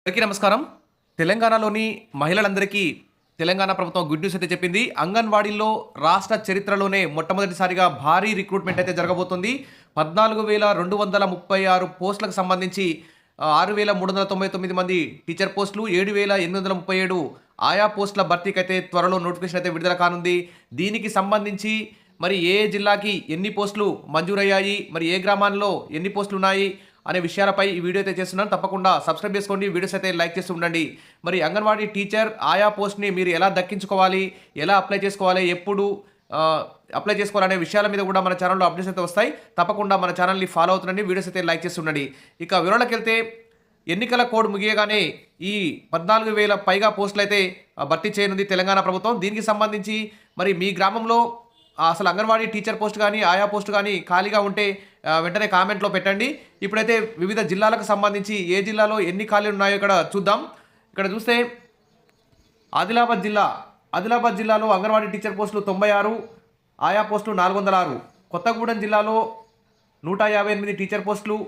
అందరికీ నమస్కారం. తెలంగాణలోని మహిళలందరికీ తెలంగాణ ప్రభుత్వం గుడ్ న్యూస్ అయితే చెప్పింది. అంగన్వాడీల్లో రాష్ట్ర చరిత్రలోనే మొట్టమొదటిసారిగా భారీ రిక్రూట్మెంట్ అయితే జరగబోతుంది. 14,236 పోస్టులకు సంబంధించి 6,399 మంది టీచర్ పోస్టులు, 7,837 ఆయా పోస్టుల భర్తీకి అయితే త్వరలో నోటిఫికేషన్ అయితే విడుదల కానుంది. దీనికి సంబంధించి మరి ఏ జిల్లాకి ఎన్ని పోస్టులు మంజూరయ్యాయి, మరి ఏ గ్రామాల్లో ఎన్ని పోస్టులు ఉన్నాయి అనే విషయాలపై ఈ వీడియో అయితే చేస్తున్నాను. తప్పకుండా సబ్స్క్రైబ్ చేసుకోండి, వీడియోస్ అయితే లైక్ చేస్తూ ఉండండి. మరి అంగన్వాడీ టీచర్ ఆయా పోస్ట్ని మీరు ఎలా దక్కించుకోవాలి, ఎలా అప్లై చేసుకోవాలి, ఎప్పుడు అప్లై చేసుకోవాలనే విషయాల మీద కూడా మన ఛానల్లో అప్డేట్స్ అయితే వస్తాయి. తప్పకుండా మన ఛానల్ని ఫాలో అవుతుండండి, వీడియోస్ అయితే లైక్ చేస్తూ ఉండండి. ఇక వివరాలకు వెళ్తే ఎన్నికల కోడ్ ముగియగానే ఈ 14,000 పైగా పోస్టులు అయితే భర్తీ చేయనుంది తెలంగాణ ప్రభుత్వం. దీనికి సంబంధించి మరి మీ గ్రామంలో అసలు అంగన్వాడీ టీచర్ పోస్ట్ కానీ ఆయా పోస్ట్ కానీ ఖాళీగా ఉంటే వెంటనే కామెంట్లో పెట్టండి. ఇప్పుడైతే వివిధ జిల్లాలకు సంబంధించి ఏ జిల్లాలో ఎన్ని ఖాళీలు ఉన్నాయో ఇక్కడ చూద్దాం. ఇక్కడ చూస్తే ఆదిలాబాద్ జిల్లాలో అంగన్వాడీ టీచర్ పోస్టులు 96, ఆయా పోస్టులు 406. కొత్తగూడెం జిల్లాలో 158 టీచర్ పోస్టులు,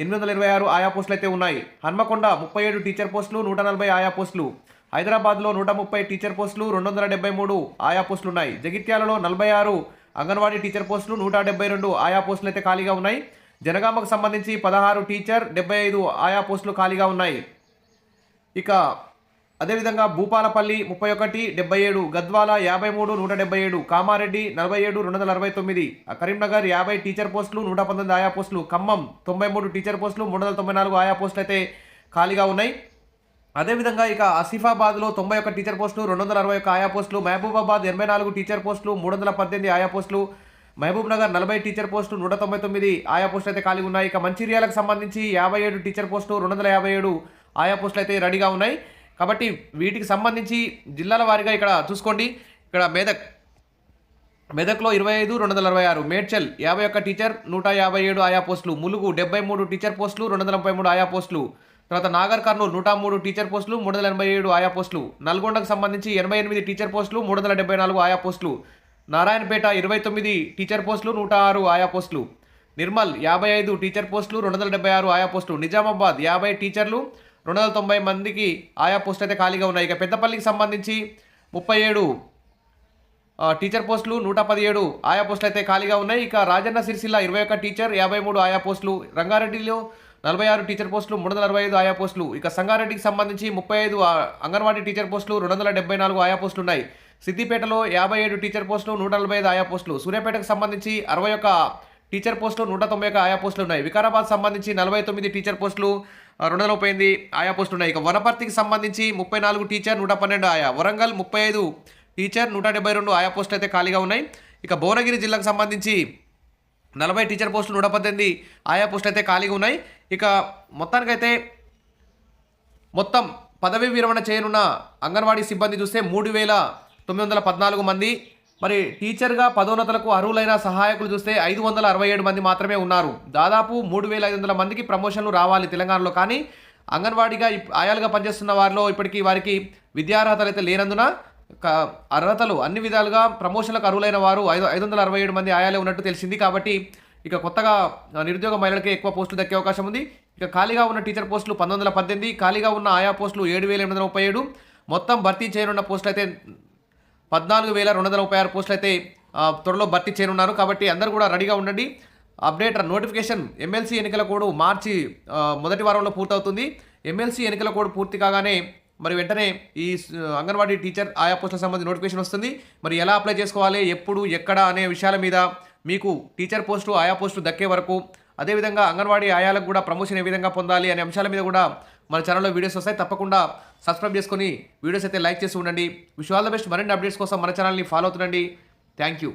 826 ఆయా పోస్టులు అయితే ఉన్నాయి. హన్మకొండ 37 టీచర్ పోస్టులు, 140 ఆయా పోస్టులు. హైదరాబాద్లో 130 టీచర్ పోస్టులు, 273 ఆయా పోస్టులు ఉన్నాయి. జగిత్యాలలో 46 అంగన్వాడీ టీచర్ పోస్టులు, 172 ఆయా పోస్టులు అయితే ఖాళీగా ఉన్నాయి. జనగామకు సంబంధించి 16 టీచర్, 75 ఆయా పోస్టులు ఖాళీగా ఉన్నాయి. ఇక అదేవిధంగా భూపాలపల్లి 31, 77, గద్వాల 53, 177, కామారెడ్డి 47, 269, కరీంనగర్ 50 టీచర్ పోస్టులు, 119 ఆయా పోస్టులు. ఖమ్మం 93 టీచర్ పోస్టులు, 394 ఆయా పోస్టులు అయితే ఖాళీగా ఉన్నాయి. అదేవిధంగా ఇక ఆసిఫాబాద్లో 91 టీచర్ పోస్టులు, 261 ఆయా పోస్టులు. మహబూబాబాద్ 84 టీచర్ పోస్టులు, 318 ఆయా పోస్టులు. మహబూబ్ నగర్ 40 టీచర్ పోస్టులు, 199 ఆయా పోస్టులు అయితే ఖాళీ ఉన్నాయి. ఇక మంచిర్యాలకు సంబంధించి 57 టీచర్ పోస్టులు, 257 ఆయా పోస్టులు అయితే రెడీగా ఉన్నాయి. కాబట్టి వీటికి సంబంధించి జిల్లాల వారీగా ఇక్కడ చూసుకోండి. ఇక్కడ మెదక్లో 25, 266, మేడ్చల్ 51 టీచర్, 157 ఆయా పోస్టులు. ములుగు 73 టీచర్ పోస్టులు, 233 ఆయా పోస్టులు. తర్వాత నాగర్ కర్నూలు 103 టీచర్ పోస్టులు, 387 ఆయా పోస్టులు. నల్గొండకు సంబంధించి 88 టీచర్ పోస్టులు, 374 ఆయా పోస్టులు. నారాయణపేట 29 టీచర్ పోస్టులు, 106 ఆయా పోస్టులు. నిర్మల్ 55 టీచర్ పోస్టులు, 276 ఆయా పోస్టులు. నిజామాబాద్ 50 టీచర్లు, 290 మందికి ఆయా పోస్టులు అయితే ఖాళీగా ఉన్నాయి. ఇక పెద్దపల్లికి సంబంధించి 37 టీచర్ పోస్టులు, 117 ఆయా పోస్టులు అయితే ఖాళీగా ఉన్నాయి. ఇక రాజన్న సిరిసిల్ల 21 టీచర్, 53 ఆయా పోస్టులు. రంగారెడ్డిలో 46 టీచర్ పోస్టులు, 345 ఆయా పోస్టులు. ఇక సంగారెడ్డికి సంబంధించి 35 అంగన్వాడీ టీచర్ పోస్టులు, 274 ఆయా పోస్టులు ఉన్నాయి. సిద్దిపేటలో 57 టీచర్ పోస్టులు, 145 ఆయా పోస్టులు. సూర్యాపేటకు సంబంధించి 61 టీచర్ పోస్టులు, 191 ఆయా పోస్టులు ఉన్నాయి. వికారాబాద్ సంబంధించి 49 టీచర్ పోస్టులు, 238 ఆయా పోస్టులు ఉన్నాయి. ఇక వనపర్తికి సంబంధించి 34 టీచర్, 112 ఆయా. వరంగల్ 35 టీచర్, 172 ఆయా పోస్టులు అయితే ఖాళీగా ఉన్నాయి. ఇక భువనగిరి జిల్లాకు సంబంధించి 40 టీచర్ పోస్టులు, 118 ఆయా పోస్టులు అయితే ఖాళీగా ఉన్నాయి. ఇక మొత్తానికైతే మొత్తం పదవీ విరమణ చేయనున్న అంగన్వాడీ సిబ్బంది చూస్తే 3,914 మంది. మరి టీచర్గా పదోన్నతులకు అర్హులైన సహాయకులు చూస్తే 567 మంది మాత్రమే ఉన్నారు. దాదాపు 3,500 మందికి ప్రమోషన్లు రావాలి తెలంగాణలో. కానీ అంగన్వాడీగా ఆయాలుగా పనిచేస్తున్న వారిలో ఇప్పటికీ వారికి విద్యార్హతలు అయితే లేనందున అర్హతలు అన్ని విధాలుగా ప్రమోషన్లకు అర్హులైన వారు 567 మంది ఆయాలే ఉన్నట్టు తెలిసింది. కాబట్టి ఇక కొత్తగా నిరుద్యోగ మహిళలకే ఎక్కువ పోస్టులు దక్కే అవకాశం ఉంది. ఇక ఖాళీగా ఉన్న టీచర్ పోస్టులు 1918, ఖాళీగా ఉన్న ఆయా పోస్టులు 7,837. మొత్తం భర్తీ చేయనున్న పోస్టులు అయితే 14,236 పోస్టులు అయితే త్వరలో భర్తీ చేయనున్నారు. కాబట్టి అందరూ కూడా రెడీగా ఉండండి. అప్డేట్ నోటిఫికేషన్ ఎమ్మెల్సీ ఎన్నికల కోడ్ మార్చి మొదటి వారంలో పూర్తవుతుంది. ఎమ్మెల్సీ ఎన్నికల కోడ్ పూర్తి కాగానే మరి వెంటనే ఈ అంగన్వాడీ టీచర్ ఆయా పోస్టులకు సంబంధించి నోటిఫికేషన్ వస్తుంది. మరి ఎలా అప్లై చేసుకోవాలి, ఎప్పుడు, ఎక్కడ అనే విషయాల మీద మీకు టీచర్ పోస్టు ఆయా పోస్టు దక్కే వరకు, అదేవిధంగా అంగన్వాడీ ఆయాలకు కూడా ప్రమోషన్ ఏ విధంగా పొందాలి అనే అంశాల మీద కూడా మన ఛానల్లో వీడియోస్ వస్తాయి. తప్పకుండా సబ్స్క్రైబ్ చేసుకొని వీడియోస్ అయితే లైక్ చేసి ఉండండి. Wish all the best. మరిన్ని అప్డేట్స్ కోసం మన ఛానల్ని ఫాలో అవుతుండండి. Thank you.